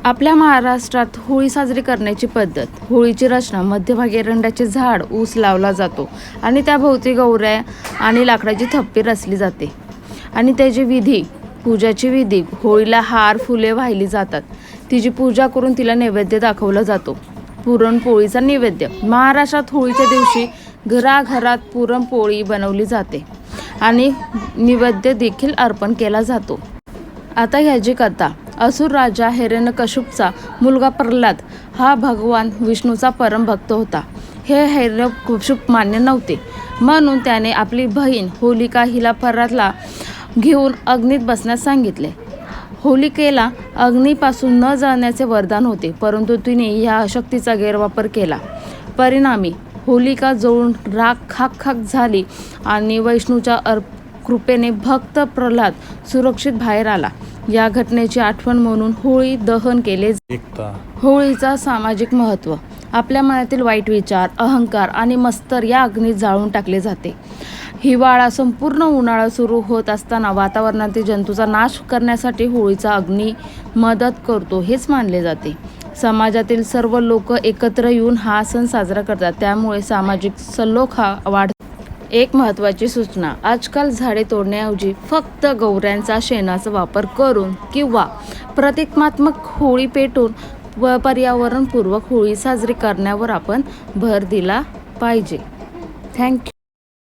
आपल्या महाराष्ट्रात होळी साजरी करण्याची पद्धत. होळीची रचना मध्यभागी एरंडाचे झाड, ऊस लावला जातो आणि त्याभोवती गौऱ्या आणि लाकडाची थप्पी रचली जाते आणि त्याची विधी, पूजाची विधी. होळीला हार, फुले वाहिली जातात. तिची पूजा करून तिला नैवेद्य दाखवला जातो. पुरणपोळीचा नैवेद्य. महाराष्ट्रात होळीच्या दिवशी घराघरात पुरणपोळी बनवली जाते आणि नैवेद्य देखील अर्पण केला जातो. आता ह्याची कथा. असुर राजा हिरण्यकशिपूचा मुलगा प्रल्हाद हा भगवान विष्णूचा परम भक्त होता. हे हिरण्यकशिपू मान्य नव्हते, म्हणून त्याने आपली बहीण होलिका हिला प्रल्हादला घेऊन अग्नीत बसण्यास सांगितले. होलिकेला अग्नीपासून न जळण्याचे वरदान होते, परंतु तिने ह्या शक्तीचा गैरवापर केला. परिणामी होलिका जळून राख खाक झाली आणि विष्णूच्या कृपेने भक्त प्रल्हाद सुरक्षित बाहेर आला. या घटनेची आठवण म्हणून होळी दहन केले जाते. होळीचा सामाजिक महत्त्व. आपल्या मनातील वाईट विचार, अहंकार आणि मत्सर या अग्नीत जाळून टाकले जाते. हिवाळा संपूर्ण उन्हाळा सुरू होत असताना वातावरणातील जंतूंचा नाश करण्यासाठी होळीचा अग्नी मदत करतो हेच मानले जाते. समाजातील सर्व लोक एकत्र येऊन हा सण साजरा करतात, त्यामुळे सामाजिक सलोखा वाढतो. एक महत्त्वाची सूचना. आजकाल झाडे तोडण्याऐवजी फक्त गौऱ्यांचा शेणाचा वापर करून किंवा प्रतिकात्मक होळी पेटवून पर्यावरणपूर्वक होळी साजरी करण्यावर आपण भर दिला पाहिजे. थँक्यू.